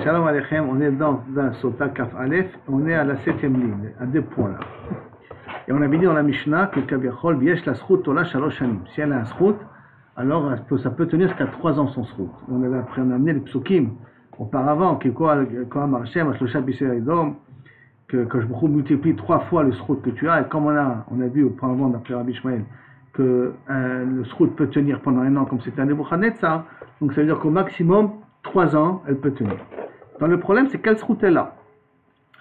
Shalom Aleichem, on est dans Sota Kaf Aleph, on est à la 7e ligne, à 2 points là. Et on avait dit dans la Mishnah que Kaviachol, Biesh la Srout Tola Shalosh Shanim. Si elle a un Srout, alors ça peut tenir jusqu'à 3 ans son Srout. On avait après, on a amené les Psukim auparavant, que Koam Hashem, Ashlosha Bisher Edom, que je multiplie 3 fois le Srout que tu as, et comme on a vu auparavant d'après Rabbi Ishmael, que le Srout peut tenir pendant 1 an, comme c'était un Nebuchadnezzar, donc ça veut dire qu'au maximum, 3 ans, elle peut tenir. Donc le problème, c'est quel Srout elle a?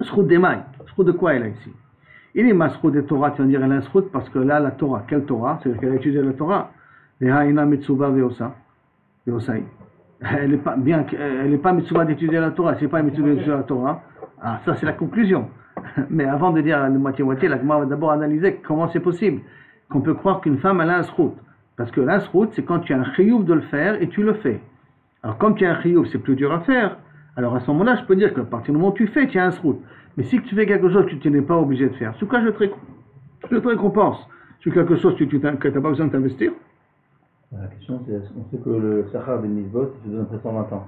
Srout des mailles. Srout de quoi elle a ici? Il est ma Srout des Torah, tu vas dire elle a un Srout, parce que là, la Torah, quelle Torah? C'est-à-dire qu'elle a étudié la Torah. Elle n'est pas bien, elle n'est pas Mitsuba d'étudier la Torah. C'est pas Mitsuba d'étudier la Torah. Ah, ça c'est la conclusion. Mais avant de dire la moitié-moitié, la Gemara va d'abord analyser comment c'est possible qu'on peut croire qu'une femme elle a un Srout. Parce que un Srout, c'est quand tu as un chiyuv de le faire et tu le fais. Alors comme tu as un chiyuv, c'est plus dur à faire. Alors à ce moment-là, je peux dire qu'à partir du moment où tu fais, tu as un Srout. Mais si tu fais quelque chose que tu n'es pas obligé de faire, sur quoi je te récompense? Sur quelque chose que tu n'as pas besoin de t'investir? La question c'est, on sait que le Sachar des Mitzvot, il se donne après 120 ans.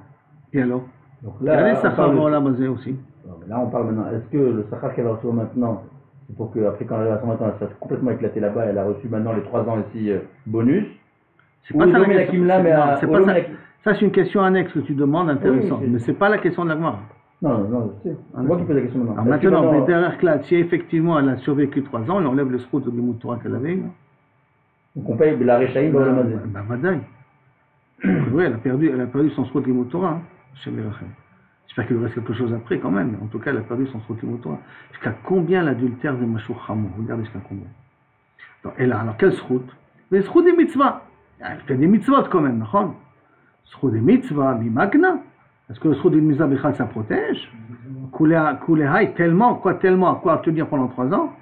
Et alors? Donc là, il y a les Sachar dans la basée aussi. Là, on parle maintenant. Est-ce que le Sachar qu'elle va recevoir maintenant, c'est pour qu'après, quand elle arrive à 120 ans, elle soit complètement éclatée là-bas, elle a reçu maintenant les 3 ans ici bonus? C'est pas ça la question. Ça, c'est une question annexe que tu demandes, intéressante. Oui, mais c'est pas la question de la Gemara. Non, je sais. C'est moi qui pose la question maintenant. Maintenant, mais derrière Claude, si effectivement elle a survécu 3 ans, on enlève le Srout de Limud Torah qu'elle avait. Donc on paye la Rechaïm dans le Mazé. Ben, Madaï. Oui, elle a perdu son Srout Limud Torah. J'espère qu'il lui reste quelque chose après quand même. En tout cas, elle a perdu son Srout Limud Torah. Jusqu'à combien l'adultère de Mashur Hamou? Regardez jusqu'à combien. Donc, elle a alors quel Srout? Le Srout des mitzvahs. Elle fait des mitzvot quand même, non? Srout des mitzvahs, bimagna. Est-ce que le Srout des mitzvahs, Bichal, ça protège? Koulehaï, tellement, quoi tenir pendant 3 ans?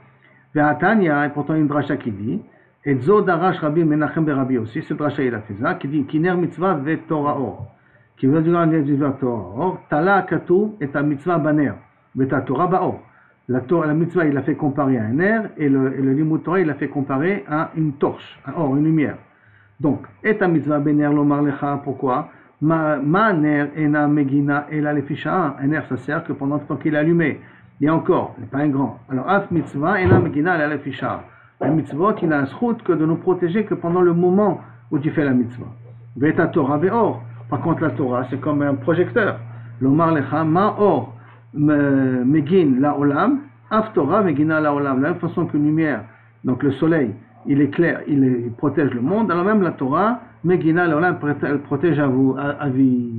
Ve'atanya, et pourtant une dracha qui dit, et Zo Darash Rabbi Menachem Berabi aussi, cette dracha il a fait ça, qui dit, Kiner mitzvah ve Torah or. Qui veut dire la Torah or, Tala Katou et ta mitzvah baner, ve ta Torah baor. La mitzvah il a fait comparer à un air, et le Limud Torah il a fait comparer à une torche, un or, une lumière. Donc, et ta mitzvah baner lomar lecha, pourquoi? Ma ner ena megina ela lefisha. Un air ça sert que pendant le temps qu'il est allumé. Et encore, il n'est pas un grand. Alors, af mitzvah ena megina ela lefisha. La mitzvah, il a un srout que de nous protéger que pendant le moment où tu fais la mitzvah. Veta Torah ve'or. Par contre, la Torah, c'est comme un projecteur. Lomar lecha ma or megin la olam. Af Torah megina la olam. De la même façon qu'une lumière, donc le soleil, il éclaire, il protège le monde. Alors même la Torah, Megina, elle protège à vie.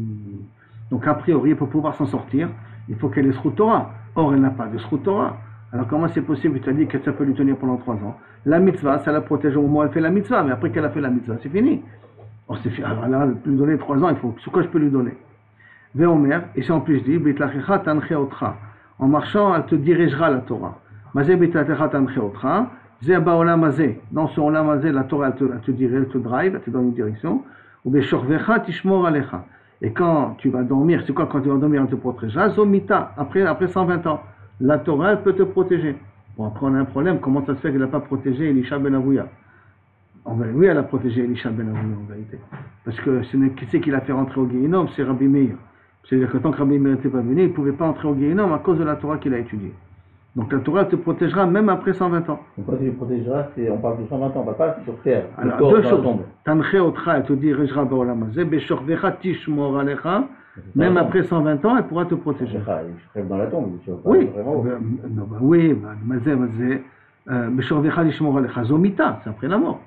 Donc a priori, pour pouvoir s'en sortir, il faut qu'elle ait Srout Torah. Or, elle n'a pas de Srout Torah. Alors comment c'est possible? Tu as dit que ça peut lui tenir pendant 3 ans. La mitzvah, ça la protège au moment où elle fait la mitzvah, mais après qu'elle a fait la mitzvah, c'est fini. Or, c'est fini. Alors là, lui donner 3 ans, il faut. Sur quoi je peux lui donner? Veomer, et c'est en plus dit, Bitlachecha tancheotra. En marchant, elle te dirigera la Torah. Mazé Bitlachecha tancheotra. Dans ce olam hazé, la Torah elle te dirige, elle te drive, elle te donne une direction. Et quand tu vas dormir, c'est quoi quand tu vas dormir, elle te protégera. Zomita, après 120 ans, la Torah elle peut te protéger. Bon, après on a un problème, comment ça se fait qu'elle n'a pas protégé Elisha ben Avouya? Oui, elle a protégé Elisha ben Avouya en vérité. Parce que qui c'est qui l'a fait rentrer au Guéhinom? C'est Rabbi Meir. C'est-à-dire que tant que Rabbi Meir n'était pas venu, il ne pouvait pas entrer au Guéhinom à cause de la Torah qu'il a étudiée. Donc la Torah te protégera même après 120 ans. Donc quand tu les protégeras, on parle de 120 ans, on ne parle pas sur terre. Alors deux choses. Tancheotra, elle te dirigera ba'olam hazeh, beshorvecha tishmor alecha, même après 120 ans, elle pourra te protéger. Je rêve dans la tombe, tu vois. Oui, oui, beshorvecha tishmor alecha, zomita, c'est après la mort.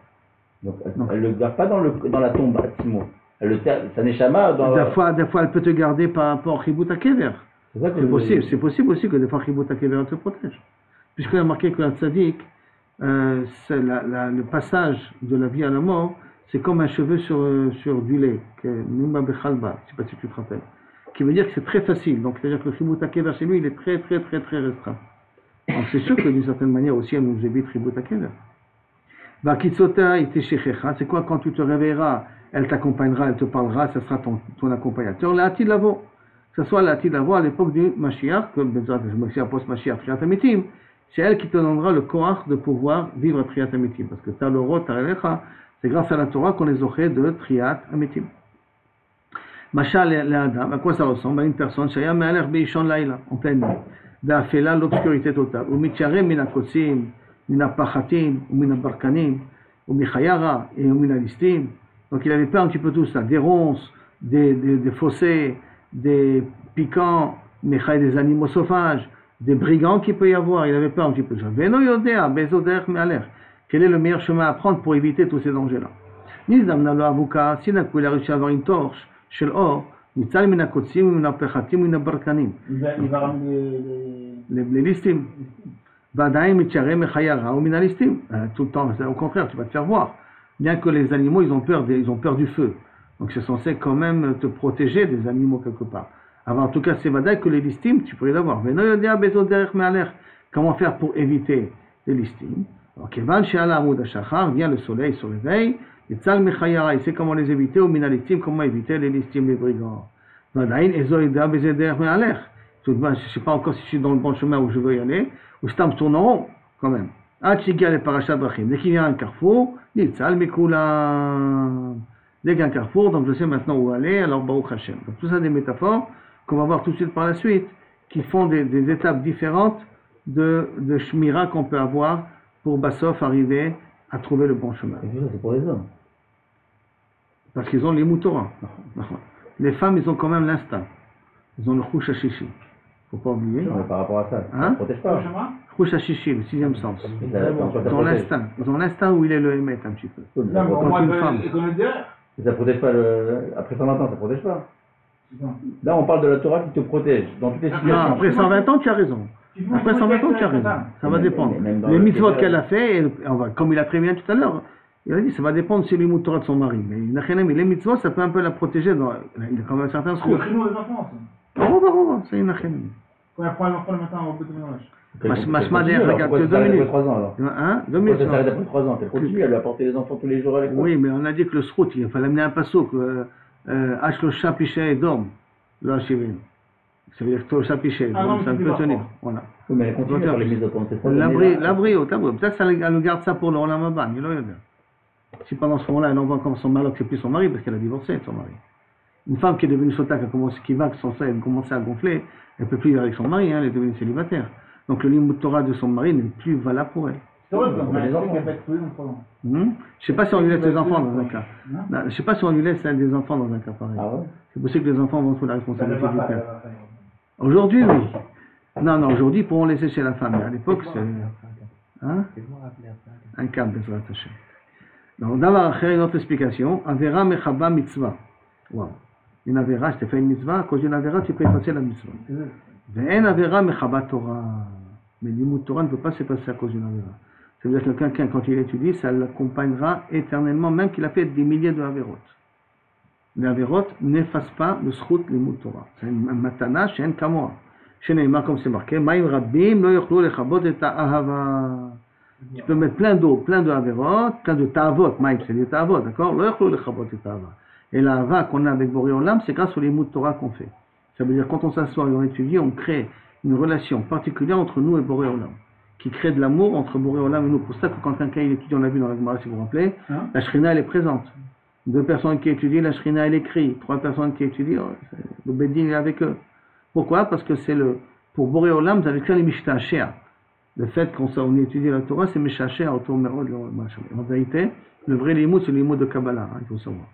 Donc elle ne le garde pas dans la tombe à Timo. Ça n'est jamais dans Des fois, elle peut te garder par rapport à Chibut HaKever. C'est possible aussi que des fois Chibut HaKever te protège. Puisqu'il a marqué que la tzaddik, le passage de la vie à la mort, c'est comme un cheveu sur du lait, que Numa Bechalba, je ne sais pas si tu te rappelles, qui veut dire que c'est très facile. Donc c'est-à-dire que le Chibut HaKever chez lui, il est très très très très restreint. Donc c'est sûr que d'une certaine manière aussi, elle nous évite Chibut HaKever. Bakitsota iteshechecha, c'est quoi quand tu te réveilleras, elle t'accompagnera, elle te parlera, ça sera ton accompagnateur. La Atid Lavo. Que ce soit la Lavo à l'époque du Mashiach, comme Mashiach post-Mashiach, Triat Amitim, c'est elle qui te donnera le koach de pouvoir vivre Triat Amitim. Parce que Talorot, Tarelecha, c'est grâce à la Torah qu'on les aurait de Triat Amitim. Machal l'Adam, à quoi ça ressemble? À une personne, Shaya Me'aler Beishon Laila, en pleine nuit. D'Afela, l'obscurité totale. Ou Mitcharem Mina Kotsim, Mina Pachatim, ou Mina Barkanim, ou Michayara, et ou Mina Listim. Donc il avait peur un petit peu tout ça. Des ronces, des fossés, des piquants, des animaux sauvages, des brigands qu'il peut y avoir. Il avait peur un petit peu de ça. Veno Yodea, Bezoder Me'aler. Quel est le meilleur chemin à prendre pour éviter tous ces dangers-là? Nizdam Nalo Avuka, si il a réussi à avoir une torche, chez l'or, Nitzal Mina Kotsim, Mina Pechatim, Mina Barkanim. Il va ramener Les listim. Vadaim Mitcharem Mechayara ou Mina Listim. Tout le temps, au contraire, tu vas te faire voir. Bien que les animaux, ils ont peur du feu. Donc c'est censé quand même te protéger des animaux quelque part. Alors en tout cas, c'est vadaï que les listim, tu pourrais l'avoir. Comment faire pour éviter les listim? Alors, Kevan Sheala Amoud Hashachar, vient le soleil, se réveille. Et Tzal Mechayara, il sait comment les éviter, ou Mina Listim, comment éviter les listim, les brigands. Vadaïn Ezoïda Bezeder Me'aler. Je ne sais pas encore si je suis dans le bon chemin où je veux y aller, ou Stam tourne en rond, quand même. Achiga les parachas brachim. Dès qu'il y a un carrefour, Nitzal Mikula. Dès qu'il y a un carrefour, donc je sais maintenant où aller, alors Baruch Hashem. Donc tout ça des métaphores qu'on va voir tout de suite par la suite, qui font des étapes différentes de Shmira qu'on peut avoir pour Bassof arriver à trouver le bon chemin. Et tout ça, c'est pour les hommes. Parce qu'ils ont les Torah. Les femmes, ils ont quand même l'instinct. Ils ont le Chouch Hashishi. Faut pas oublier. Non, mais par rapport à ça, ça ne protège pas. Chouch Hashishi, le sixième sens. Ils ont l'instinct. Ils ont l'instinct où il est le Hémet un petit peu. Quand une femme. ça ne protège pas après 120 ans, ça ne protège pas. Là, on parle de la Torah qui te protège dans toutes les situations. Non, après 120 ans, tu as raison. Après 120 ans, tu as raison. Ça va dépendre. Les mitzvot qu'elle a fait, comme il a prévenu tout à l'heure, il a dit, ça va dépendre si lui Torah de son mari. Mais les mitzvot, ça peut un peu la protéger. Il a quand même certains C'est le créneau des enfants. C'est une achénémie. Quand elle prend les enfants le matin au bout de ménage. Mashmader, regarde, que 2 minutes. 3 ans alors. Hein? 2 Pourquoi minutes. ça s'arrête après 3 ans? Elle continue à lui apporter les enfants tous les jours à l'école. Oui, mais on a dit que le srout, il fallait amener un passouk. Ashlocha Pichet et Dorm. Là, Shivim. Ça veut dire que Tosha Pichet, ça peut tenir. Voilà. Oui, mais elle continue à faire les mises au point. L'abri, peut-être qu'elle garde ça pour le Olam Haba. Si pendant ce moment-là, elle envoie comme son mari, c'est plus son mari, parce qu'elle a divorcé de son mari. Une femme qui est devenue sota, qui va, elle commence à gonfler, elle ne peut plus vivre avec son mari, elle est devenue célibataire. Donc le limud Torah de son mari n'est plus valable pour elle. C'est vrai, les enfants. Je ne sais pas si on lui laisse des enfants dans un cas. Je ne sais pas si on lui laisse des enfants dans un cas pareil. Ah ouais? C'est possible que les enfants vont sous la responsabilité du père. Aujourd'hui, oui. Non, aujourd'hui, ils pourront laisser chez la femme. Mais à l'époque, c'est. Hein? Un câble, Bezrat Hashem. Donc, d'avoir une autre explication. Avera mechaba mitzvah. Wow. Une avera, je t'ai fait une mitzvah, à cause d'une avera, tu peux effacer la mitzvah. Ve'en avera mechaba Torah. Mais l'imout Torah ne peut pas s'effacer à cause d'une avera. Ça veut dire que quelqu'un, quand il étudie, ça l'accompagnera éternellement, même qu'il a fait des milliers de averot. Les averot n'effacent pas le srout l'imout Torah. C'est un matana, c'est un kamoa. Chez Neymar, comme c'est marqué, Maïm Rabbim, lo yochlo lechabot et ahava. Tu peux mettre plein d'eau, plein de averot, plein de ta'avot. Maïm, c'est des ta'avot, d'accord? Lo yochlo lechabot et ahava. Et la hava qu'on a avec Boré Olam, c'est grâce au l'imout Torah qu'on fait. Ça veut dire quand on s'assoit et on étudie, on crée une relation particulière entre nous et Boré Olam, qui crée de l'amour entre Boré Olam et nous. Pour ça que quand quelqu'un étudie, on l'a vu dans la Gemara, si vous vous rappelez, la Shrina elle est présente. 2 personnes qui étudient, la Shrina elle écrit. 3 personnes qui étudient, le Beddin est avec eux. Pourquoi? Parce que c'est pour Boré Olam, vous avez créé les Mishtashea. Le fait qu'on étudie la Torah, c'est Mishtashea autour de en vérité, le vrai limoud, c'est le limoud de Kabbalah, il faut savoir.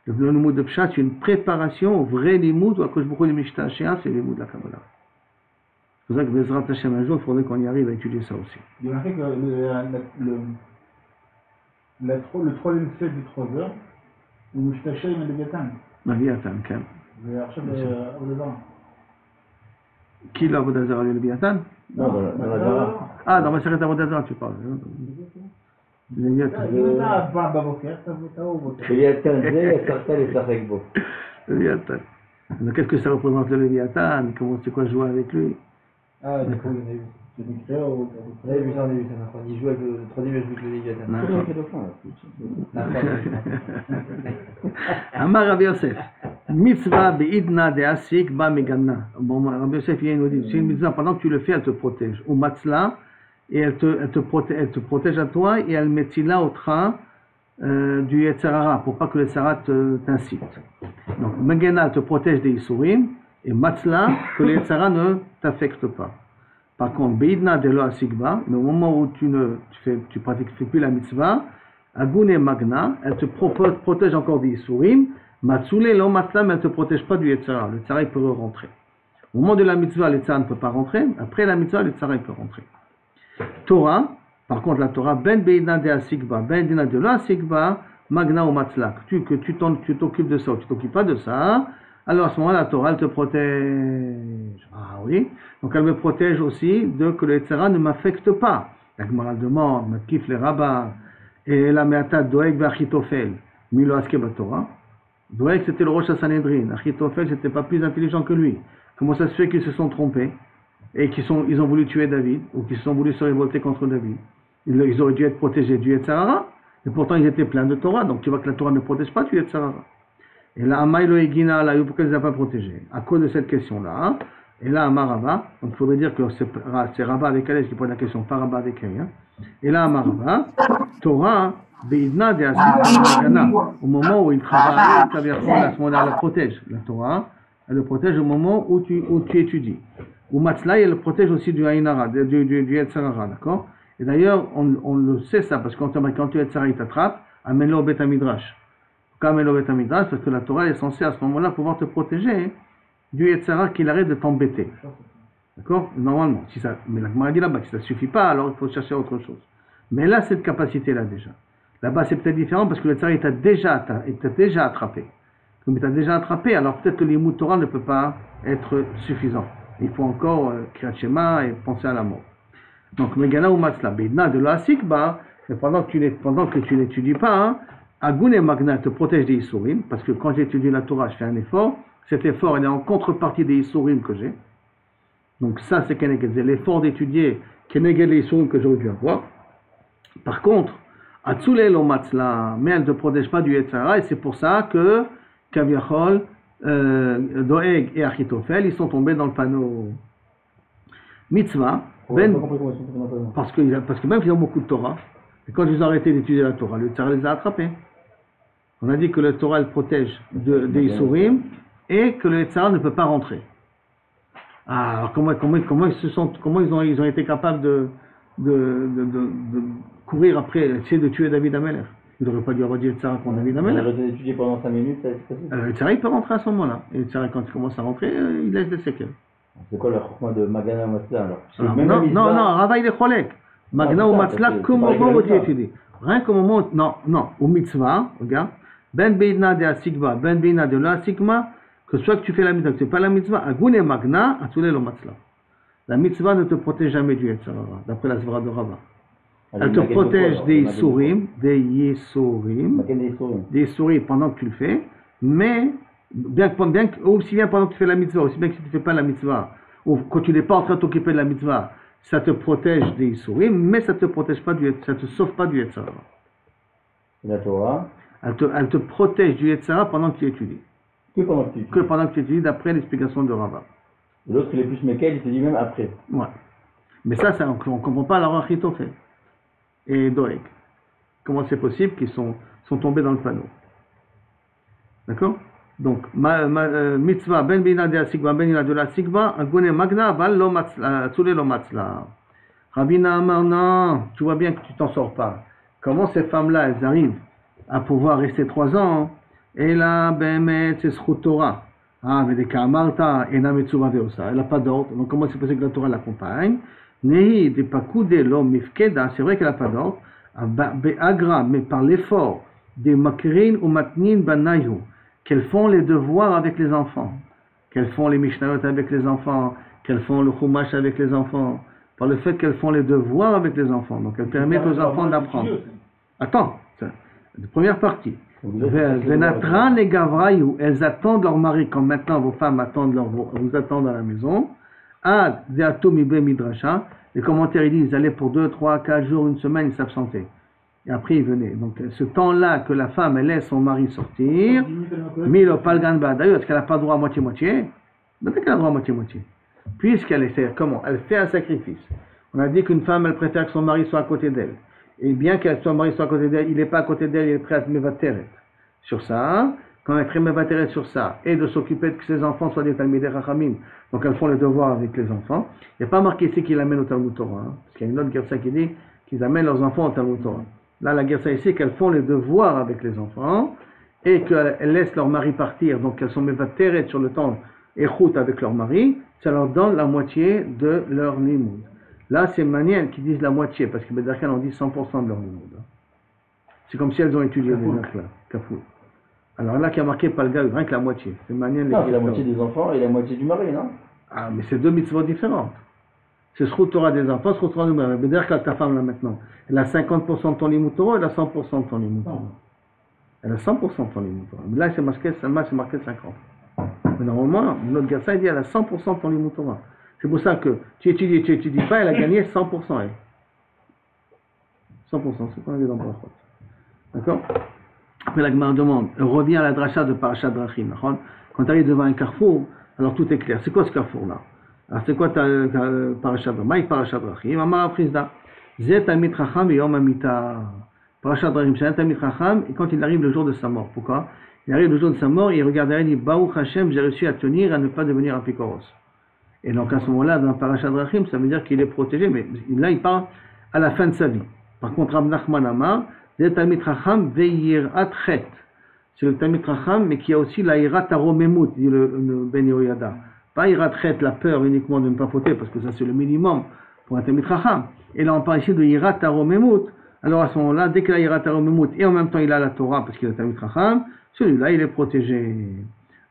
Le limoud de Pshat, c'est une préparation au vrai limoud, ou à cause beaucoup de Mishtashea, c'est le limoud de la Kabbalah. C'est pour ça que Bezrat Hashem un jour, il faudrait qu'on y arrive à étudier ça aussi. Il y a fait que le troisième fait du 3 heures, où je t'achète une Léviathan. Léviathan, quand même. Qui l'a Vodazara le Léviathan? Non, dans la Gemara. Ah, dans ma série d'Avodazara, tu parles. Léviathan. Léviathan. Qu'est-ce que ça représente le Léviathan? C'est quoi jouer avec lui? Ah, du coup, il y en a eu. C'est des créaux. On a vu ça, il joue avec le troisième jeu avec le Léviathan. Amar Rabbi Yosef, mitzvah be'idna de asik ba meganna. Bon, Rabbi Yosef vient nous dire, c'est une mitzvah, pendant que tu le fais, elle te protège. Ou matzla, et elle te protège à toi, et elle met tila au train, du Yetzirara, pour pas que le Yetzirara t'incite. Donc, Megena te protège des Isurim, et Matzla, que le Yetzirara ne t'affecte pas. Par contre, Beidna de lo Asigba, mais au moment où tu fais plus la mitzvah, Agune Magna, elle te protège encore des Isurim, Matsule lo Matzla, mais elle ne te protège pas du Yetzirara. Le Yetzirara, il peut rentrer. Au moment de la mitzvah, le Yetzirara ne peut pas rentrer, après la mitzvah, le Yetzirara, il peut rentrer. Torah, par contre, la Torah, Ben Beidna de Asigba, Ben Beidna de lo Asigba, Magna ou Matzla, que tu t'occupes de ça ou tu t'occupes pas de ça, alors à ce moment-là, la Torah, elle te protège. Ah oui, donc elle me protège aussi de que le Yetzirara ne m'affecte pas. La Gemara demande, Matkif le Rabbah, et la Meata Doeg v'Achitofel, Milo Aske Torah. Doeg, c'était le Rosh HaSanhedrin. Achitofel, c'était pas plus intelligent que lui. Comment ça se fait qu'ils se sont trompés et ils ont voulu tuer David ou qu'ils ont voulu se révolter contre David? Ils auraient dû être protégés du Yetzirara. Et pourtant, ils étaient pleins de Torah. Donc, tu vois que la Torah ne protège pas du Yetzirara. Et là, Amaïlo Egina, là, pourquoi ils ne les a pas protégés? À cause de cette question-là. Hein? Et là, Amarava, donc il faudrait dire que c'est Rabat avec Alès qui pose la question, pas Rabat avec elle. Hein? Et là, Amarava, Torah, Beidna de Asigana, au moment où il travaille, à ce moment-là, elle le protège. La Torah, elle le protège au moment où tu étudies. Ou Matzla, elle le protège aussi du Haïnara, du Yetzirara, d'accord? Et d'ailleurs, on le sait ça, parce que quand tu Yetzirara, il t'attrape, amène-le au Bet Midrash. Amène-le au Bet Midrash, parce que la Torah est censée à ce moment-là pouvoir te protéger du Yetzirara qu'il arrête de t'embêter. D'accord? Normalement. Mais la Gemara dit là-bas, si ça ne suffit pas, alors il faut chercher autre chose. Mais là, cette capacité-là déjà. Là-bas, c'est peut-être différent parce que le Yetzirara, il t'a déjà attrapé. Comme il t'a déjà attrapé, alors peut-être que l'Imout Torah ne peut pas être suffisant. Il faut encore Kriyat Shema et penser à la mort. Donc, Megana ou Matzla, Beidna de l'Asikba, pendant que tu n'étudies pas, hein, Agun et Magna te protège des Isurim, parce que quand j'étudie la Torah, je fais un effort. Cet effort, il est en contrepartie des Isurim que j'ai. Donc ça, c'est l'effort d'étudier Keneged les Isurim que j'aurais dû avoir. Par contre, Atzulel o Matzla, mais elle ne te protège pas du Yetzirara, et c'est pour ça que Kaviachol, Doeg et Achitofel, ils sont tombés dans le panneau. Mitzvah, parce que même qu'ils ont beaucoup de Torah, et quand ils ont arrêté d'étudier la Torah, le Yetzirara les a attrapés. On a dit que le Torah, elle protège des Isurim, et que le Yetzirara ne peut pas rentrer. Alors comment ils ont été capables de courir après, essayer de tuer David Amelech? Il n'aurait pas dû avoir dit Yetzirara contre David Amelech. Il aurait étudié pendant 5 minutes, c'est possible. Le Yetzirara, il peut rentrer à ce moment-là. Et le Yetzirara, quand il commence à rentrer, il laisse des séquelles. C'est quoi le chokma de Magana ou Matzla alors? Non, Rava il est cholek. Magna ou Matzla, comme au moment où tu étudies. Rien qu'au moment, non, au mitzvah, regarde, Ben Beidna de Asigba, Ben Beidna de la Sigma, que soit que tu fais la mitzvah, que tu ne fais pas la mitzvah, Agun et Magna, Atzulel o Matzla. La mitzvah ne te protège jamais du Yetzirara, d'après la Zvara de Rava. Elle te protège des Yisurim, des Yisurim pendant que tu le fais, mais aussi bien pendant que tu fais la mitzvah, aussi bien que si tu ne fais pas la mitzvah, ou quand tu n'es pas en train de t'occuper de la mitzvah, ça te protège des Yisurim, mais ça ne te protège pas ça te sauve pas du Yetzirara. La Torah, elle te protège du Yetzirara pendant que tu étudies. Que pendant que tu étudies, d'après l'explication de Rava. L'autre, il est plus Mekel, il te dit même après. Ouais. Mais ça on ne comprend pas la Achitofel et Doeg. Comment c'est possible qu'ils sont tombés dans le panneau? D'accord? Donc, mitzvah, ben bina de asigba, ben bina de la sigba, agone magna, val lo matzla, tsule lo matzla. Rabina Amar, non, tu vois bien que tu t'en sors pas. Comment ces femmes-là, elles arrivent à pouvoir rester 3 ans? Et là, behemet, c'est schut Torah. Ah, mais des kamarta, ena metzuva veosa. Elle n'a pas d'ordre. Donc, comment c'est possible que la Torah l'accompagne? Nehi, de pakude lo mifkeda, c'est vrai qu'elle n'a pas d'ordre. Be'agra, mais par l'effort, des makrin ou matnin banayu, qu'elles font les devoirs avec les enfants, qu'elles font les mishnayot avec les enfants, qu'elles font le chumash avec les enfants, par le fait qu'elles font les devoirs avec les enfants. Donc, elles permettent aux enfants d'apprendre. Attends, la première partie. Venatran et Gavraïou, elles attendent leur mari, comme maintenant vos femmes vous attendent à la maison. Ad Deato Mibe Midrasha, les commentaires ils disent ils allaient pour 2, 3, 4 jours, une semaine, ils s'absentaient. Et après ils venaient. Donc ce temps-là que la femme elle laisse son mari sortir, Milo Palganba, d'ailleurs, est-ce qu'elle n'a pas droit à moitié-moitié? Peut-être qu'elle a droit à moitié-moitié. Puisqu'elle essaie, comment? Elle fait un sacrifice. On a dit qu'une femme elle préfère que son mari soit à côté d'elle. et bien son mari soit à côté d'elle, il n'est pas à côté d'elle, il est prêt à se mevateret sur ça, quand elle est prêt à mevateret sur ça, et de s'occuper de que ses enfants soient des Talmidei Chachamim, donc elles font les devoirs avec les enfants, il n'y a pas marqué ici qu'il amène au Talmud Torah, hein, parce qu'il y a une autre Gersa qui dit qu'ils amènent leurs enfants au Talmud Torah. Là, la Gersa ici, qu'elles font les devoirs avec les enfants, et qu'elles laissent leur mari partir, donc elles sont mevateret sur le temps échoute avec leur mari, ça leur donne la moitié de leur limoud. Là, c'est Maniel qui disent la moitié, parce que Bedarkan on dit 100% de leur limoud. C'est comme si elles ont étudié les notes là, Kafou. Alors là, qui a marqué Palga, rien que la moitié. C'est Maniel. Non, c'est la moitié des enfants et la moitié du mari, non? Ah, mais c'est deux mitzvot différentes. C'est ce Torah des enfants, ce Torah du mari. Bedarkan, ta femme là maintenant, elle a 50% de ton limoud Torah, elle a 100% de ton limoud Torah. Elle a 100% de ton limoud Torah. Mais là, c'est marqué 50. Mais normalement, notre Gersa, il dit elle a 100% de ton limoud Torah. C'est pour ça que tu étudies pas, elle a gagné 100%. Elle. 100%, c'est qu'on a dit dans Brachot. D'accord? Après la Gemara demande, revient à la dracha de Parashat Drachim. Quand tu arrives devant un carrefour, alors tout est clair. C'est quoi ce carrefour-là? Alors c'est quoi ta Parashat Drachim? Maïk Parashat Drachim, Amara Frisda. Zet Amit Chacham et Yom Amita. Parashat Drachim, c'est un Amit Chacham, et quand il arrive le jour de sa mort. Pourquoi? Il arrive le jour de sa mort, il regarde derrière, il dit Baruch Hashem, j'ai réussi à tenir, à ne pas devenir un Pikoros. Et donc à ce moment-là, dans Parashat Drachim, ça veut dire qu'il est protégé, mais là il parle à la fin de sa vie. Par contre, Rab Nachman Amar, c'est Talmid Chacham ve'yirat chet. C'est le Talmid Chacham, mais qui a aussi la yirat aromemut, dit le Ben Yehoyada. Pas yirat chet, la peur uniquement de ne pas fauter, parce que ça c'est le minimum pour un Talmid Chacham. Et là on parle ici de yirat aromemut. Alors à ce moment-là, dès qu'il a yirat aromemut, et en même temps il a la Torah, parce qu'il a Talmid Chacham, celui-là il est protégé.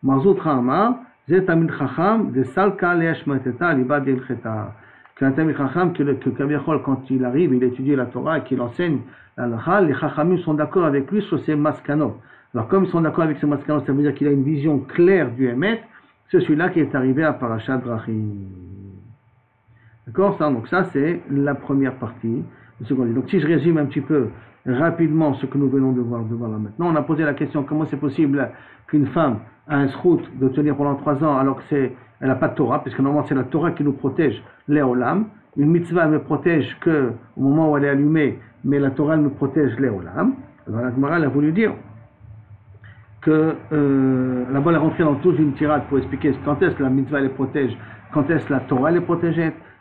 Mazout Chama, c'est Talmid Chacham, de Salka le'ashmateta liba d'ilcheta. Qu'un Talmid Chacham, que Kaviachol, quand il arrive, il étudie la Torah et qu'il enseigne la Halakha, les Chachamim sont d'accord avec lui sur ses maskanot. Alors comme ils sont d'accord avec ses maskanot, ça veut dire qu'il a une vision claire du Emet, c'est celui-là qui est arrivé à Parashat Drachim. D'accord? Ça, donc ça c'est la première partie. Donc si je résume un petit peu rapidement ce que nous venons de voir là maintenant, on a posé la question comment c'est possible qu'une femme a un srout de tenir pendant 3 ans alors qu'elle n'a pas de Torah, puisque normalement c'est la Torah qui nous protège, les olam. Une mitzvah ne me protège que au moment où elle est allumée, mais la Torah me protège les olam. Alors la Gemara a voulu dire que là-bas elle est rentrée dans toute une tirade pour expliquer quand est-ce que la mitzvah les protège, quand est-ce que la Torah les protège.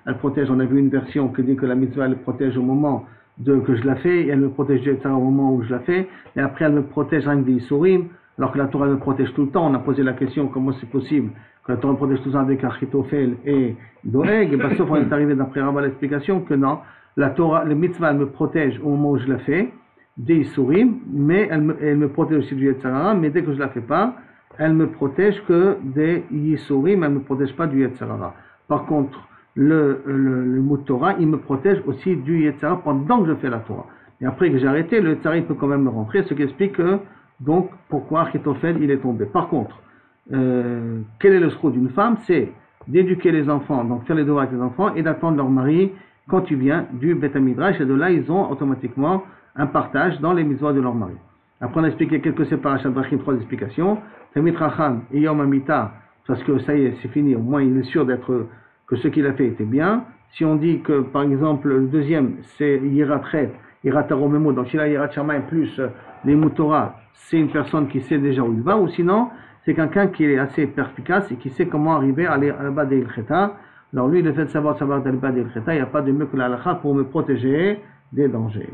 Elle protège, on a vu une version qui dit que la mitzvah elle protège au moment que je la fais, et elle me protège du Yetzirah au moment où je la fais, et après elle me protège rien que des Isurim, alors que la Torah me protège tout le temps. On a posé la question comment c'est possible que la Torah me protège tout le temps avec Achitophel et Doeg, et sauf on est arrivé d'après Rabba l'explication que non, la Torah, le mitzvah elle me protège au moment où je la fais, des Isurim, mais elle me protège aussi du Yetzirah, mais dès que je la fais pas, elle me protège que des Isurim, elle me protège pas du Yetzirah. Par contre, le mot Torah, il me protège aussi du Yetzirah pendant que je fais la Torah. Et après que j'ai arrêté, le Yetzirah il peut quand même me rentrer, ce qui explique que, donc, pourquoi Achitophel il est tombé. Par contre, quel est le srout d'une femme? C'est d'éduquer les enfants, donc faire les devoirs avec les enfants, et d'attendre leur mari quand il vient du Beth Midrash, et de là ils ont automatiquement un partage dans les mitzvot de leur mari. Après on a expliqué quelques séparations Drachim, 3 explications. Talmid Chacham et Yom Amita, parce que ça y est, c'est fini, au moins il est sûr que ce qu'il a fait était bien. Si on dit que, par exemple, le deuxième, c'est Yirat Chet, Yirat Aromemo, donc s'il a Yirat Shamayim plus les Torah, c'est une personne qui sait déjà où il va, ou sinon, c'est quelqu'un qui est assez perspicace et qui sait comment arriver à Al-Ba Deil Cheta. Alors lui, le fait de savoir Al-Ba Deil Cheta, il n'y a pas de mieux que l'Alakha pour me protéger des dangers.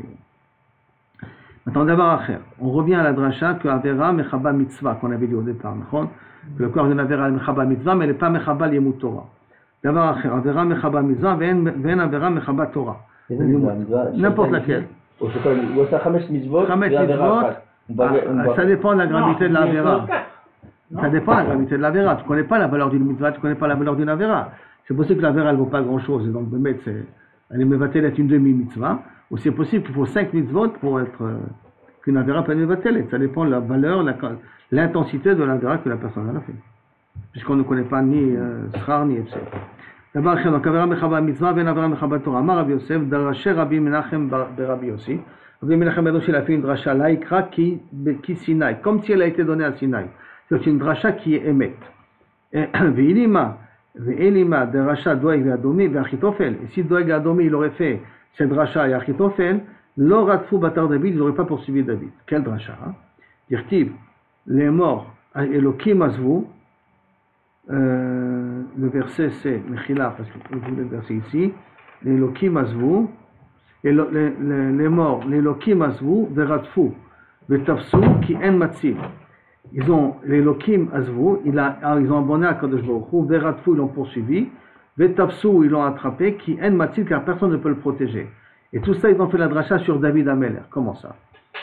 Maintenant, d'abord, on revient à la dracha que Avera Mechaba Mitzvah, qu'on avait dit au départ, que le corps d'une Avera Mechaba Mitzvah, mais elle n'est pas Mechaba Yemut Torah. D'abord, Avera Mechaba Mitzvah, Ven Avera Mechaba Torah. N'importe laquelle. Chamesh mitzvot, ça dépend de la gravité de l'Avera. Ça dépend de la gravité de l'Avera. Tu ne connais pas la valeur d'une mitzvah, tu ne connais pas la valeur d'une Avera. C'est possible que l'Avera, elle ne vaut pas grand-chose, et donc le maître, elle est mevatel est une demi-mitzvah, ou c'est possible qu'il faut 5 mitzvot pour être qu'une Avera peut être mevatel. Ça dépend de la valeur, l'intensité de l'Avera que la personne a fait. Puisqu'on ne connaît pas ni Srar ni etc. D'abord, donc Avera Mechaba Mitzvah, Ben Avera Mechaba Torah. Amar Rabbi Yosef, Daraché Rabbi Menachem Rabbi Yossi. Rabbi Menachem Rabbi Yossi, il a fait une dracha laïkra qui Sinaï, comme si elle a été donnée à Sinaï. C'est une dracha qui est émet. Ve'ilima Daracha Doeg Ve'adomi Ve'achitophel. Et si Doeg Ve'adomi, il aurait fait cette dracha et Achitophel, L'oratfou batar David, ils n'auraient pas poursuivi David. Quel dracha, hein? Dirtiv, les morts, Elokim azvu, le verset c'est, Mechila, parce que vous le verset ici, les Elokim azvu, les morts, les Elokim azvu, veratfou, vetafsu, ki en matzil. Ils ont, les Elokim azvu, ils ont abonné à Kadosh Baruch Hu, veratfou, ils l'ont poursuivi, vetafsu, ils l'ont attrapé, ki en matzil, car personne ne peut le protéger. Et tout ça, ils ont fait la dracha sur David Ameler. Comment ça?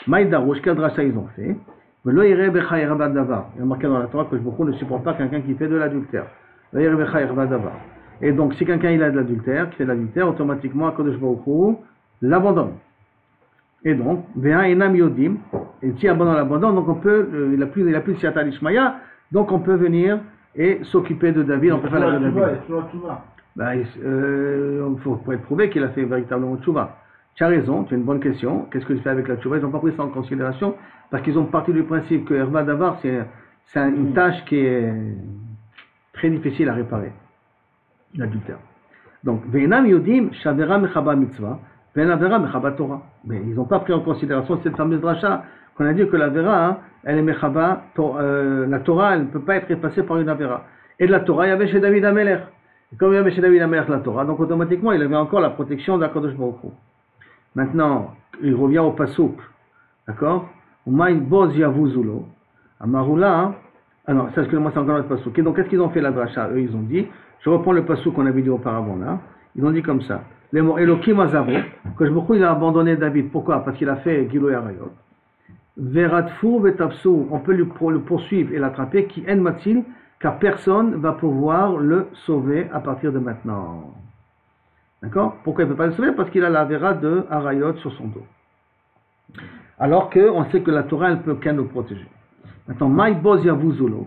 Maïdarouche, quel dracha ils ont fait? Il est marqué dans la Torah que beaucoup ne supporte pas quelqu'un qui fait de l'adultère. Et donc, si quelqu'un il a de l'adultère, qui fait de l'adultère, automatiquement, Akadosh Baruch Hu l'abandonne. Et donc, et si abandonne l'abandon, donc on peut, il a plus de Siata Lishmaya, donc on peut venir et s'occuper de David, on peut faire la de David. Il faut être prouvé qu'il a fait véritablement tchouva. Tu as raison, tu as une bonne question. Qu'est-ce que tu fais avec la tchouva? Ils n'ont pas pris ça en considération parce qu'ils ont parti du principe que Herba Davar, c'est une tâche qui est très difficile à réparer, l'adultère. Donc, Ve'enam yodim shavera mechaba mitzvah, ve'enavera mechaba Torah. Mais ils n'ont pas pris en considération cette fameuse dracha qu'on a dit que la vera, hein, elle est mechaba, la Torah, elle ne peut pas être effacée par une avera. Et de la Torah, il y avait chez David Ameler. Et comme il y avait chez David Ameler la Torah, donc automatiquement, il avait encore la protection d'Akadosh Baruch Hu. Maintenant, il revient au Pasuk, d'accord? Umain boz yavuzulo, amarula. Ah non, ça, excusez-moi, c'est encore le Pasuk. Et donc, qu'est-ce qu'ils ont fait la dracha? Eux, ils ont dit, je reprends le Pasuk qu'on avait dit auparavant là, ils ont dit comme ça, les mots Elokim azavo, que je me il a abandonné David. Pourquoi? Parce qu'il a fait Giloy Arayot. Veratfou vetapsu, on peut le poursuivre et l'attraper, qui en matil, car personne va pouvoir le sauver à partir de maintenant. D'accord? Pourquoi il ne peut pas le sauver? Parce qu'il a la vera de Arayot sur son dos. Alors qu'on sait que la Torah, elle peut qu'elle nous protéger. Maintenant, Maï Boz Yavuzulo,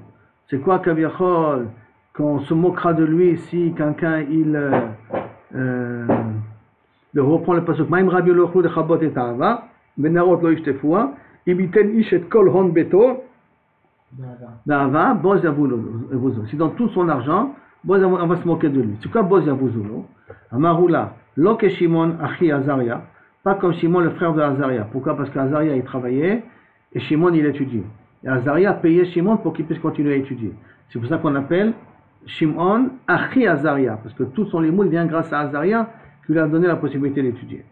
c'est quoi Kaviachol? Qu'on se moquera de lui si quelqu'un, il reprend le passage. Maïm Rabbi Lochlu de Chabot et Ta'ava, Benarot Lo Ishtefua, Ibiten Ish et Kol Hon Beto, Da'ava, Boz Yavuzulo. Si dans tout son argent, on va se moquer de lui. C'est quoi Boz Yavuzulo? Amarula, Loke Shimon Achi Azaria, pas comme Shimon le frère de Azaria. Pourquoi? Parce qu'Azaria il travaillait et Shimon il étudiait. Et Azaria payait Shimon pour qu'il puisse continuer à étudier. C'est pour ça qu'on appelle Shimon Achi Azaria, parce que tout son limoud vient grâce à Azaria qui lui a donné la possibilité d'étudier.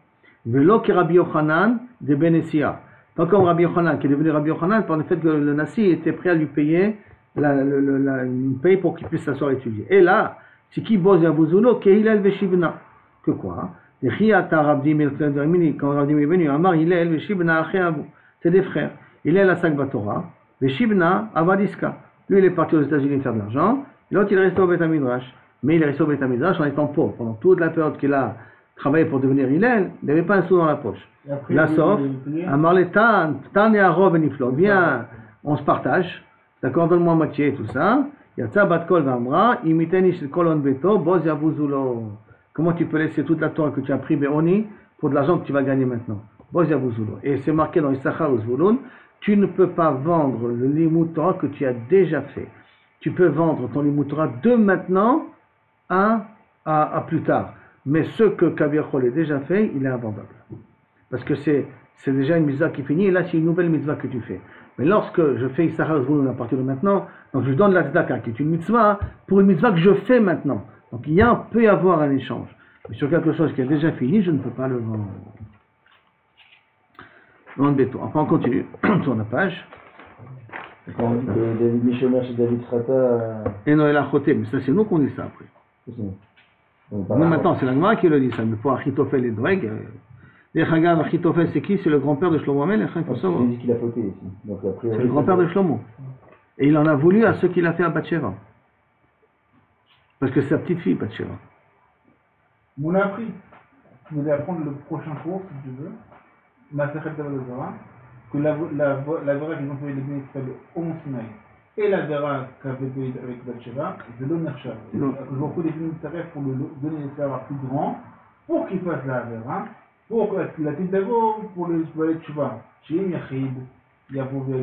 Velo que Rabbi Yochanan de Benessia, pas comme Rabbi Yochanan qui est devenu Rabbi Yochanan par le fait que le Nassi était prêt à lui payer une paye pour qu'il puisse s'asseoir et étudier. Et là, c'est qui Boz Yavuzulo, Kehilel Veshibna. Que quoi? Quand Rabdim est venu, Amar Hillel Veshibna Acheavu. C'est des frères. Hillel a Sakba Torah, Veshibna Avadiska. Lui, il est parti aux États-Unis faire de l'argent, et l'autre, il est resté au Beth Midrash. Mais il est resté au Beth Midrash en étant pauvre. Pendant toute la période qu'il a travaillé pour devenir Hillel, il n'avait pas un sou dans la poche. La sauf, Amar Letan, Tan et Arov et Niflot. Viens, on se partage. D'accord, donne-moi moitié et tout ça. Yatsa bat kol v'amra, imiteni shel kolon beto, boz yavuzulo. Comment tu peux laisser toute la Torah que tu as pris Béoni pour de l'argent que tu vas gagner maintenant? Boz yavuzulo. Et c'est marqué dans Issachar ou Zvulun, tu ne peux pas vendre le limud Torah que tu as déjà fait. Tu peux vendre ton limud Torah de maintenant à plus tard. Mais ce que Kaviachol a déjà fait, il est invendable. Parce que c'est déjà une mitzvah qui finit, et là c'est une nouvelle mitzvah que tu fais. Mais lorsque je fais Issachar Zvulun à partir de maintenant, donc je donne la tzedaka qui est une mitzvah pour une mitzvah que je fais maintenant. Donc peut y avoir un échange. Mais sur quelque chose qui est déjà fini, je ne peux pas le vendre. Vendre béton. Enfin on continue, on tourne la page. Quand on dit que David Mishomer chez David Srata. Et Noël Achoté, mais ça c'est nous qu'on dit ça après. Nous maintenant c'est la Gemara qui le dit ça, mais pour Achitophel et Doeg. Les Chagav, Achitophel c'est qui? C'est le grand-père de Shlomo Amel, il faut savoir. Il dit qu'il a fauté ici. C'est le grand-père de Shlomo. Et il en a voulu à ce qu'il a fait à Bathsheba. Parce que c'est sa petite fille, Bathsheba. On a appris. Tu voulais apprendre le prochain cours, si tu veux. Masechet Davodazara. Que la vera qu'ils ont fait les bénis s'appelle au Mont Sinaï. Et la vera qu'avait fait avec Bathsheba, c'est de l'Onershav. Je vous recours des bénis pour lui donner des savoirs plus grands, pour qu'il fasse la vera. Pour la petite d'abord, pour le Tchouva. Chez Yachid. Il y a pour dire,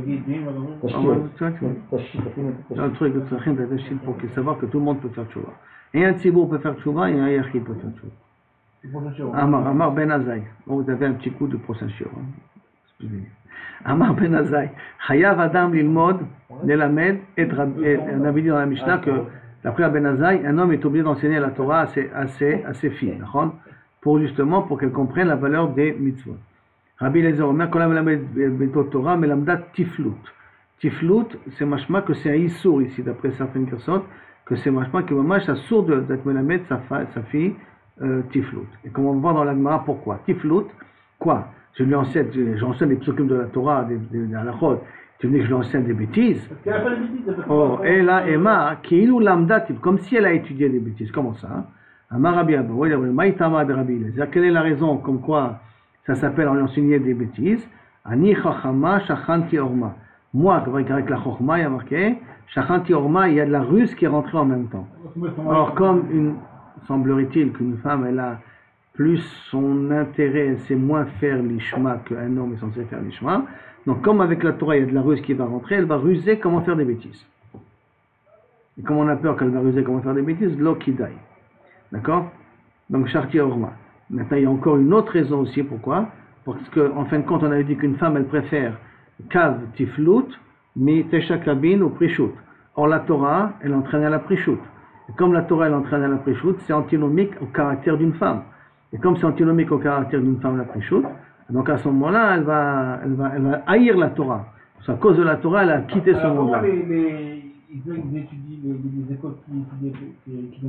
un truc de Tzachim d'Adashil pour savoir que tout le monde peut faire Tchouva. Et un Tzibour peut faire Tchouva et un Yachid peut faire Tchouva. Amar Ben Azaï. Bon, vous avez un petit coup de procession. Excusez-moi. Amar Ben Azaï. Chayav Adam Lilmod, Nelamed, et on avait dit dans la Mishnah que, d'après Ben Azaï, un homme est obligé d'enseigner la Torah à ses filles, pour justement, pour qu'elles comprennent la valeur des mitzvot. Rabbi Eliezer Omer, Kol Melamed Betot Torah, Melamda Tiflut. Tiflut, c'est machma que c'est un issour ici, d'après certaines personnes, que c'est machma que maman ça sourd d'être Melamed sa fille Tiflut. Et comme on va voir dans la Gemara, pourquoi Tiflut, quoi? J'enseigne les psukim de la Torah, des halachot. Tu me dis que je lui enseigne des bêtises. Oh, et là, Emma, qui ilou lamda, comme si elle a étudié des bêtises. Comment ça? Amar Rabbi Abba, Maïtama de Rabbi Eliezer. Quelle est la raison comme quoi ça s'appelle en enseigner des bêtises? Ani chachama shachanti orma. Moi, avec la chachma, il y a marqué shachanti orma, il y a de la ruse qui est rentrée en même temps. Alors, comme semblerait-il qu'une femme, elle a plus son intérêt, elle sait moins faire l'ishma qu'un homme est censé faire l'ishma. Donc, comme avec la Torah, il y a de la ruse qui va rentrer, elle va ruser comment faire des bêtises. Et comme on a peur qu'elle va ruser comment faire des bêtises, lo kidai. D'accord? Donc, Sharti Orma. Maintenant, il y a encore une autre raison aussi. Pourquoi? Parce qu'en fin de compte, on avait dit qu'une femme, elle préfère kav tiflut, mi tesha kabin ou prishut. Or, la Torah, elle entraîne à la prishut. Et comme la Torah, elle entraîne à la prishut, c'est antinomique au caractère d'une femme. Et comme c'est antinomique au caractère d'une femme, la prishut, donc à ce moment-là, elle va haïr la Torah. À cause de la Torah, elle a quitté ce monde-là. Ils étudient les écoles qui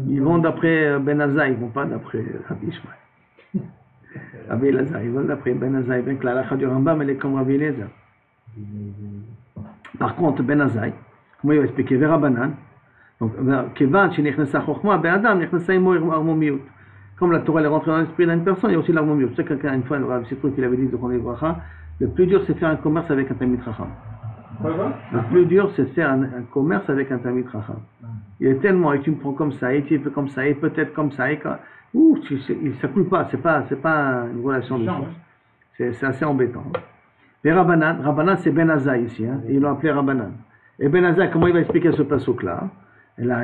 ils vont d'après Ben Azaï, ils ne vont pas d'après Rabbi Ishmael. Rabbi Elazar, ils vont d'après Ben Azaï, bien que la halakha du Rambam, elle est comme Rabbi Elazar. Par contre, Ben Azaï, comment il va expliquer? Vera Banan. Donc, Kevan, chez Nechnesa Chochma, Ben Adam, Nechnesa Imo Armomiut. Comme la Torah est rentrée dans l'esprit d'une personne, il y a aussi l'armomiut. Tu sais, quelqu'un, une fois, c'est truc qu'il avait dit de qu'on est bracha, le plus dur, c'est de faire un commerce avec un Talmid Chacham. Le plus dur, c'est de faire un commerce avec un Talmid Chacham. Il est tellement, et tu me prends comme ça, et tu fais comme ça, et peut-être comme ça, et quand, ça coule pas, c'est pas une relation de force. C'est assez embêtant. Et Rabbanan, c'est Ben Azaï ici, et ils l'ont appelé Rabbanan. Et Ben Azaï, comment il va expliquer ce passouk-là? La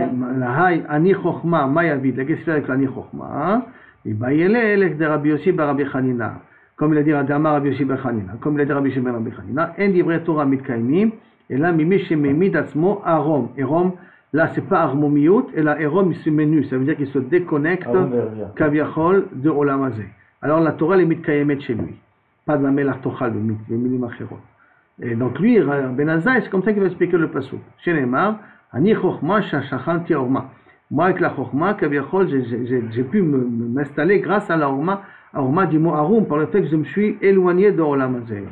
Ani Chochma, Mayavid, la question avec l'Ani Chochma, il va y aller de Rabbi Yossi bar Rabbi Chanina. Comme il a dit Adama Rabbi Yossi bar Chanina, comme il a dit Rabbi Yossi bar Rabbi Chanina, en divrei Torah mitkaimim, et là, mimi shememi d'atzmo arom. Erom, là, c'est pas armomiut, et là, erom, il se menu, ça veut dire qu'il se déconnecte, kaviachol, de olamazé. Alors, la Torah, elle est mitkaimet chez lui. Pas de la melach tochal, le minim achérot. Et donc, lui, Ben Azaï, c'est comme ça qu'il va expliquer le passouk. Chez Neymar, Ani chochma shachanti orma. Moi, avec la chochma, kaviachol, j'ai pu m'installer grâce à la orma du mot arum, par le fait que je me suis éloigné de olamazé.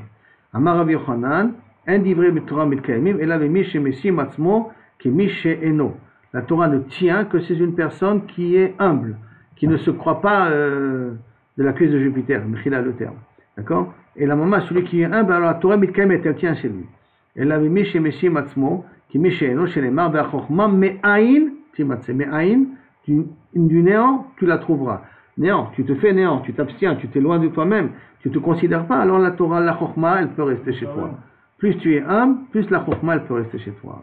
Amar Rabbi Yochanan, un divrei Torah mitkaimim, et là, le mish mesim atzmo, qui mish eno. La Torah ne tient que c'est une personne qui est humble, qui ne se croit pas de la cuisse de Jupiter, Mechila le terme. D'accord? Et la maman, celui qui est humble, alors la Torah mitkaimet, elle tient chez lui. Et là, le mish mesim atzmo, qui mish eno, chez les mar, be'achokma, me'ain, timatse, me'ain, du néant, tu la trouveras. Néant, tu te fais néant, tu t'abstiens, tu t'es loin de toi-même, tu ne te considères pas, alors la Torah, la chokma, elle peut rester chez toi. Plus tu es humble, plus la chokma, elle peut rester chez toi.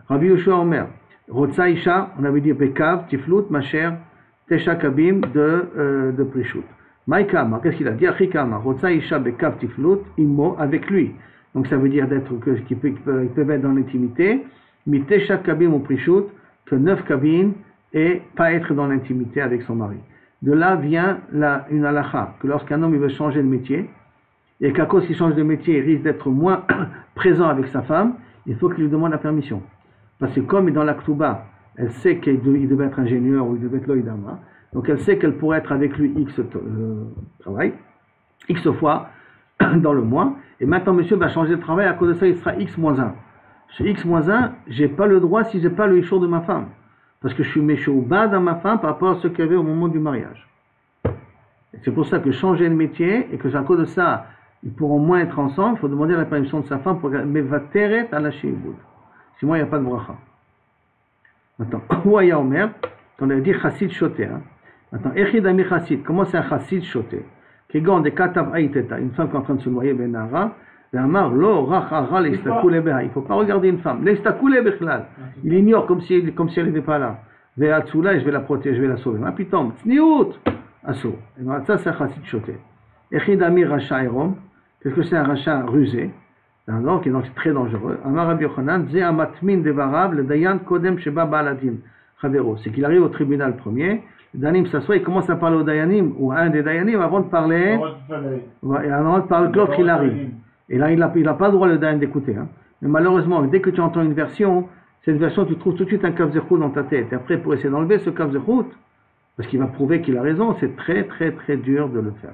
Rabbi Yoshua Omer, Rotsa Isha, on avait dit Bekav, Tiflut, ma chère, Tesha Kabim de Prishut. Maïkama, qu'est-ce qu'il a dit? Achikama, Rotsa Isha Bekav Tiflut, Immo, avec lui. Donc ça veut dire qu'ils peuvent être dans l'intimité, mais Tesha Kabim ou Prishut, que 9 kabines et pas être dans l'intimité avec son mari. De là vient une halakha, que lorsqu'un homme il veut changer de métier, et qu'à cause qu'il change de métier, il risque d'être moins présent avec sa femme, il faut qu'il lui demande la permission. Parce que comme dans la Ktuba, elle sait qu'il devait être ingénieur ou il devait être l'Oïdama, donc elle sait qu'elle pourrait être avec lui X travail, X fois dans le mois, et maintenant monsieur va changer de travail, à cause de ça il sera X-1. Ce X-1, j'ai pas le droit si j'ai pas le Ishour de ma femme. Parce que je suis méchant bas dans ma femme par rapport à ce qu'il y avait au moment du mariage. Et c'est pour ça que changer de métier, et que à cause de ça, ils pourront moins être ensemble, il faut demander la permission de sa femme pour mais va teret à la shiboud. Sinon il n'y a pas de bracha. Maintenant, Ouaya Omer, on a dit chassid shoté. Maintenant, echidami chassid, comment c'est un chassid shoté? Kegon de katav aïteta, une femme qui est en train de se noyer ben ara, il ne faut pas regarder une femme. Il ignore comme si elle n'était pas là. Je vais la protéger, je vais la sauver. Assour. Et bien, ça, c'est un chassid choté. Echid Amir Racha Erom. Qu'est-ce que c'est un rachat rusé? Donc, c'est très dangereux. Amar Rabbi Yochanan, Ze Amatmin Devarav, le Dayan Kodem Sheba Baaladin. C'est qu'il arrive au tribunal premier, le Dayanim s'assoit, il commence à parler au Dayanim, ou à un des Dayanim, avant de parler, et avant de parler, l'autre il arrive. Et là, il n'a pas le droit, le Dayan, d'écouter. Hein. Mais malheureusement, dès que tu entends une version, cette version, tu trouves tout de suite un kavzechut dans ta tête. Et après, pour essayer d'enlever ce kavzechut, parce qu'il va prouver qu'il a raison, c'est très, très, très dur de le faire.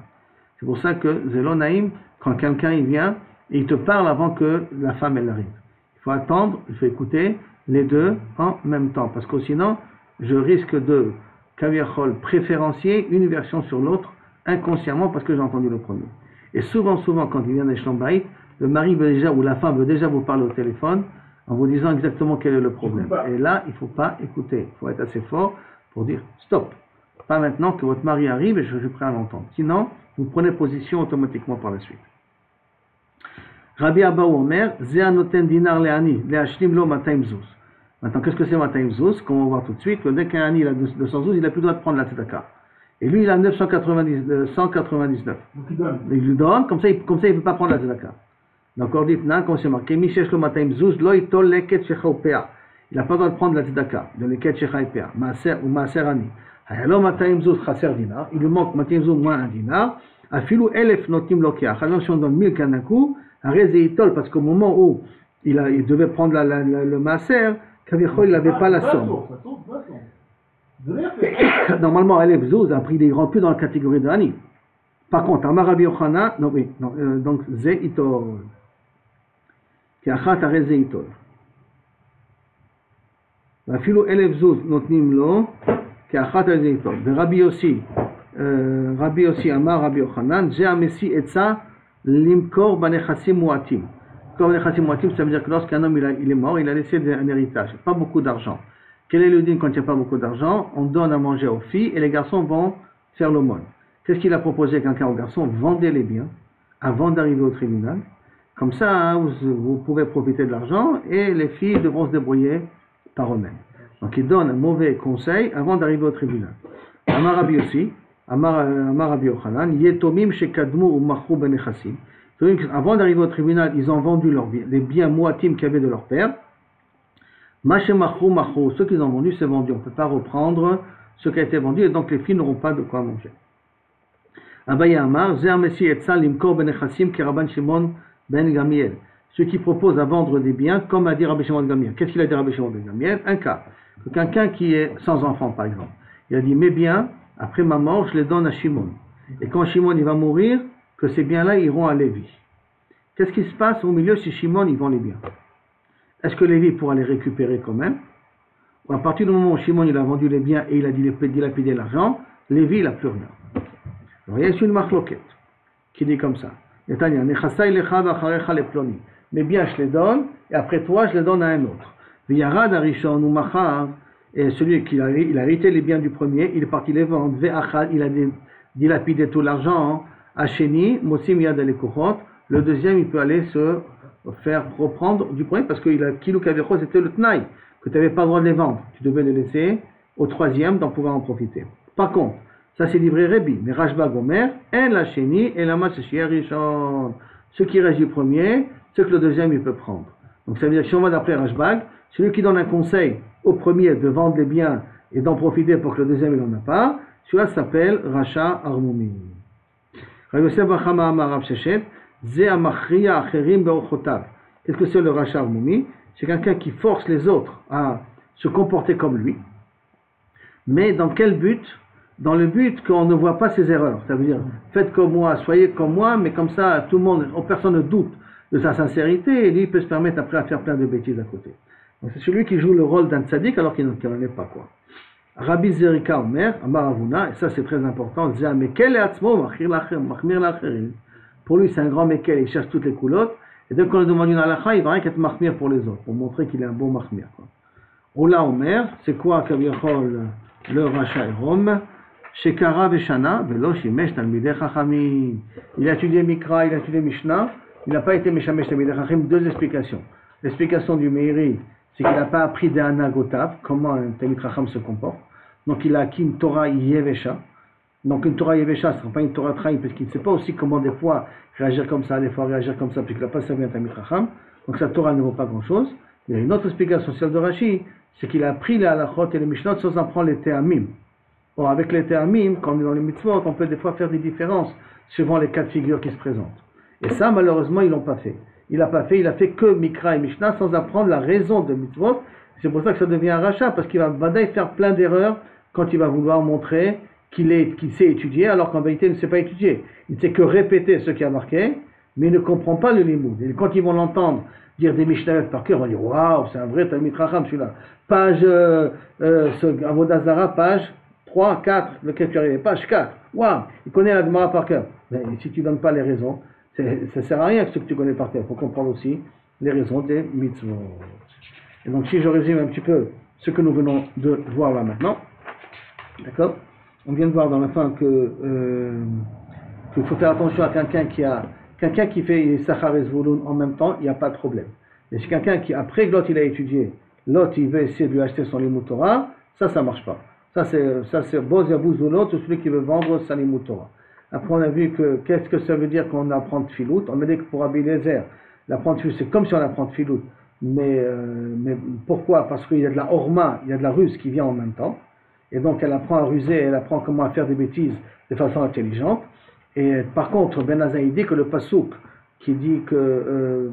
C'est pour ça que Zelo Naïm, quand quelqu'un il vient, il te parle avant que la femme elle arrive. Il faut attendre, il faut écouter les deux en même temps, parce que sinon, je risque de kaviachol préférencier une version sur l'autre inconsciemment parce que j'ai entendu le premier. Et souvent, quand il vient des Shlombaït, le mari veut déjà, ou la femme veut déjà vous parler au téléphone en vous disant exactement quel est le problème. Et là, il ne faut pas écouter. Il faut être assez fort pour dire stop. Pas maintenant que votre mari arrive et je suis prêt à l'entendre. Sinon, vous prenez position automatiquement par la suite. Rabbi Abba Omer, Zéa noten dinar le'ani, le'ashlim lo matayim zuz. Maintenant, qu'est-ce que c'est matayim zuz? Comme on va voir tout de suite, dès qu'un ani il a 200 zuz, il n'a plus le droit de prendre la tzedaka. Et lui, il a 199. Donc il donne. Il lui donne, comme ça, il ne peut pas prendre la tzedaka. Donc, on dit, comme c'est marqué, Mishesh lo matayim zuz, lo itol leket shecha upea. Il n'a pas le droit de prendre la tzedaka, de leket shecha upea, maaser ou maaser ani. Hayalo matayim zuz chaser dinar, il lui manque matayim zuz moins un dinar. Afilu elef notim lokeach. Alors, si on donne 1000 d'un coup, Arézéitol, parce qu'au moment où il devait prendre le maaser, Kavichol, il n'avait pas la somme. Normalement, Elef Zouz a pris des grands plus dans la catégorie de Hani. Par contre, Amar Rabbi Yochanan, donc Zeitol. Kiachat Arézéitol. Afilo Elef Zouz, notnim lo, Kiachat Arézéitol. Rabbi Yossi, Amar Rabbi Yochanan, Ze Amesi Etza, Limkor banechassim muatim. Comme banechassim muatim, ça veut dire que lorsqu'un homme il est mort, il a laissé un héritage, pas beaucoup d'argent. Quel est le din quand il n'y a pas beaucoup d'argent? On donne à manger aux filles et les garçons vont faire l'aumône. Qu'est-ce qu'il a proposé à quelqu'un aux garçons? Vendez les biens avant d'arriver au tribunal. Comme ça, hein, vous pouvez profiter de l'argent et les filles devront se débrouiller par eux-mêmes. Donc il donne un mauvais conseil avant d'arriver au tribunal. Amar Rabbi aussi. Amar Rabbi Yochanan, Yetomim shekadmu ou machou benechassim. Avant d'arriver au tribunal, ils ont vendu les biens moatim qu'il y avait de leur père. Maché machou machou, ceux qu'ils ont vendus, c'est vendu. On ne peut pas reprendre ce qui a été vendu et donc les filles n'auront pas de quoi manger. Abaye Amar, Zer Messi etza limkor benechassim ki Rabban Shimon ben Gamiel. Ceux qui proposent à vendre des biens, comme a dit Rabbi Shimon ben Gamiel. Qu'est-ce qu'il a dit Rabbi Shimon ben Gamiel? Un cas. Quelqu'un qui est sans enfant, par exemple. Il a dit mes biens, après ma mort, je les donne à Shimon. Et quand Shimon il va mourir, que ces biens-là iront à Lévi. Qu'est-ce qui se passe au milieu si Shimon il vend les biens? Est-ce que Lévi pourra les récupérer quand même? Ou à partir du moment où Shimon il a vendu les biens et il a dilapidé l'argent, Lévi il n'a plus rien. Alors il y a une marloquette qui dit comme ça. Mes biens je les donne et après toi je les donne à un autre. V'yarad arishon ou machar. Et celui qui a hérité les biens du premier, il est parti les vendre. Il a dilapidé tout l'argent. Hacheni, Motsim Yad Alekochot. Le deuxième, il peut aller se faire reprendre du premier parce que Kilou Kavichot, c'était le Tnaï, que tu n'avais pas le droit de les vendre. Tu devais les laisser au troisième d'en pouvoir en profiter. Par contre, ça c'est livré Rebi. Mais Rashba Gomer, En Hacheni, et la Matshiya Rishon. Ce qui reste du premier, ce que le deuxième, il peut prendre. Donc ça veut dire que si on va d'après Rashbag, celui qui donne un conseil au premier de vendre les biens et d'en profiter pour que le deuxième il n'en a pas, celui-là s'appelle Racha Armoumi. Qu'est-ce que c'est le Racha Armoumi? C'est quelqu'un qui force les autres à se comporter comme lui. Mais dans quel but? Dans le but qu'on ne voit pas ses erreurs. Ça veut dire, faites comme moi, soyez comme moi, mais comme ça, tout le monde, personne ne doute de sa sincérité et lui il peut se permettre après à faire plein de bêtises à côté. Donc c'est celui qui joue le rôle d'un tzaddik alors qu'il n'en est pas quoi. Rabbi Zerika Omer, Amar Avuna, et ça c'est très important, pour lui c'est un grand mekel, il cherche toutes les coulottes, et dès qu'on lui demande une halakha, il va rien qu'être mahmir pour les autres, pour montrer qu'il est un bon mahmir. Ola Omer, c'est quoi Kaviachol, le Racha Erom, Shekara Veshana, Velo Shimesh Talmidei Chachamim. Il a étudié Mikra, il a étudié Mishnah, il n'a pas été Meshamesh Talmidei Chachamim, deux explications. L'explication du Meiri, c'est qu'il n'a pas appris d'Anagotav, comment un Talmid Chacham se comporte. Donc il a acquis une Torah Yevesha. Donc une Torah Yevesha, ce ne sera pas une Torah Traim, parce qu'il ne sait pas aussi comment des fois réagir comme ça, des fois réagir comme ça, puisqu'il n'a pas servi un Talmid Chacham. Donc sa Torah ne vaut pas grand-chose. Il y a une autre explication celle de Rashi, c'est qu'il a appris les halachot et les mishnot sans en prendre les théamim. Or, avec les théamim, quand on est dans les mitzvot, on peut des fois faire des différences suivant les cas de figure qui se présentent. Et ça, malheureusement, ils l'ont pas fait. Il a fait que Mikra et Mishnah sans apprendre la raison de mitzvot. C'est pour ça que ça devient un rachat, parce qu'il va faire plein d'erreurs quand il va vouloir montrer qu'il sait étudier, alors qu'en vérité, il ne sait pas étudier. Il ne sait que répéter ce qui a marqué, mais il ne comprend pas le limoud. Et quand ils vont l'entendre dire des Mishnah par cœur, on va dire waouh, c'est un vrai Talmid Chacham celui-là. Page Avodah Zarah, page 3, 4, lequel tu arrives, page 4. Waouh, il connaît la Gemara par cœur. Mais si tu ne donnes pas les raisons, ça ne sert à rien que ce que tu connais par cœur. Il faut comprendre aussi les raisons des mitzvot. Et donc, si je résume un petit peu ce que nous venons de voir là maintenant, d'accord? On vient de voir dans la fin qu'il faut faire attention à quelqu'un qui fait Sachar et Zvouloun en même temps, il n'y a pas de problème. Mais si quelqu'un qui, après que l'autre il a étudié, l'autre il veut essayer de lui acheter son Limud Torah, ça ne marche pas. Ça c'est Boz Yavuz Zulot, celui qui veut vendre sa Limud Torah. Après on a vu que qu'est-ce que ça veut dire qu'on apprend Tfilut. On a dit que pour Rabbi Eliezer, l'apprendre Tfilut c'est comme si on apprend Tfilut. Mais pourquoi? Parce qu'il y a de la Horma, il y a de la ruse qui vient en même temps. Et donc elle apprend à ruser, elle apprend comment à faire des bêtises de façon intelligente. Et par contre, Ben Azaï dit que le Pasuk qui dit que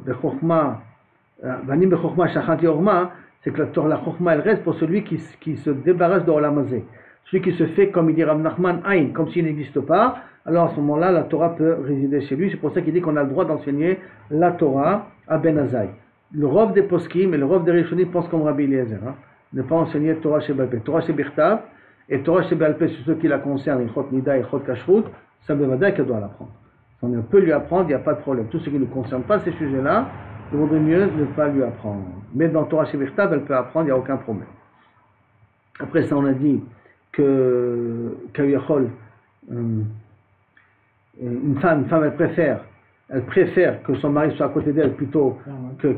Vanim Bechorma Shachati Horma, c'est que la Chorma elle reste pour celui qui se débarrasse de Olamazé. Celui qui se fait, comme il dit Rav Nachman, Aïn, comme s'il n'existe pas, alors à ce moment-là, la Torah peut résider chez lui. C'est pour ça qu'il dit qu'on a le droit d'enseigner la Torah à Ben Azaï. Le Rov des Poskim et le Rov des Rishonim pensent comme Rabbi Eliezer. Ne pas enseigner Torah chez Balpé. Torah chez Birtav et Torah chez Balpé, sur ceux qui la concernent, Ilchot Nida et Ilchot Kashrut, ça me va dire qu'elle doit l'apprendre. Si on peut lui apprendre, il n'y a pas de problème. Tout ce qui ne concerne pas ces sujets-là, il vaudrait mieux ne pas lui apprendre. Mais dans Torah chez Birtav, elle peut apprendre, il n'y a aucun problème. Après ça, on a dit que Kaviyachol, une femme elle préfère que son mari soit à côté d'elle plutôt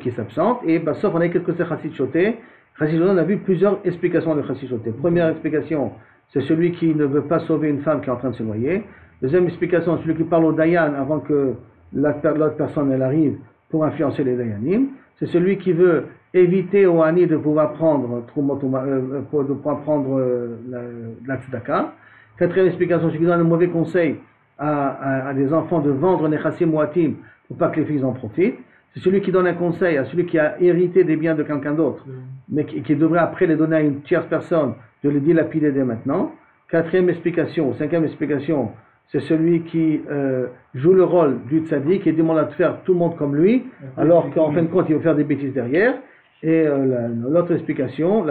qu'il s'absente. Et sauf on a quelques chassid choté. Chassid choté, on a vu plusieurs explications de chassid choté. Première explication, c'est celui qui ne veut pas sauver une femme qui est en train de se noyer. Deuxième explication, celui qui parle au dayan avant que l'autre personne elle arrive pour influencer les dayanim. C'est celui qui veut éviter au hani de pouvoir prendre la tzedaka. Quatrième explication, celui qui donne un mauvais conseil à des enfants de vendre nechassim muatim pour pas que les filles en profitent. C'est celui qui donne un conseil à celui qui a hérité des biens de quelqu'un d'autre, mais qui devrait après les donner à une tierce personne, de les dilapider dès maintenant. Cinquième explication, c'est celui qui joue le rôle du tzaddik et demande à faire tout le monde comme lui, alors qu'en fin de compte il veut faire des bêtises derrière. Et l'autre explication,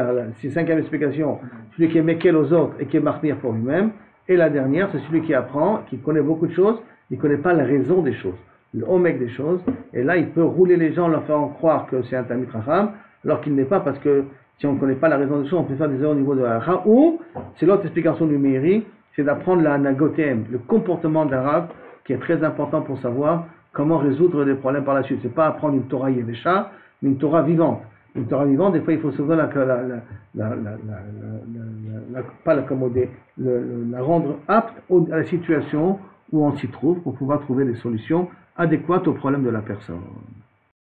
cinquième explication, celui qui est mekel aux autres et qui est martyr pour lui-même. Et la dernière, c'est celui qui apprend, qui connaît beaucoup de choses, il ne connaît pas la raison des choses, le omek des choses. Et là, il peut rouler les gens, leur faire croire que c'est un Talmid Chacham, alors qu'il n'est pas, parce que si on ne connaît pas la raison des choses, on peut faire des erreurs au niveau de la halakha. Ou, c'est l'autre explication du Meiri, c'est d'apprendre la anagotem, le comportement de l'arabe, qui est très important pour savoir comment résoudre des problèmes par la suite. C'est pas apprendre une Torah Yevesha, mais une Torah vivante. Une Torah vivante, des fois il faut souvent pas l'accommoder, la rendre apte à la situation où on s'y trouve pour pouvoir trouver des solutions adéquates aux problèmes de la personne.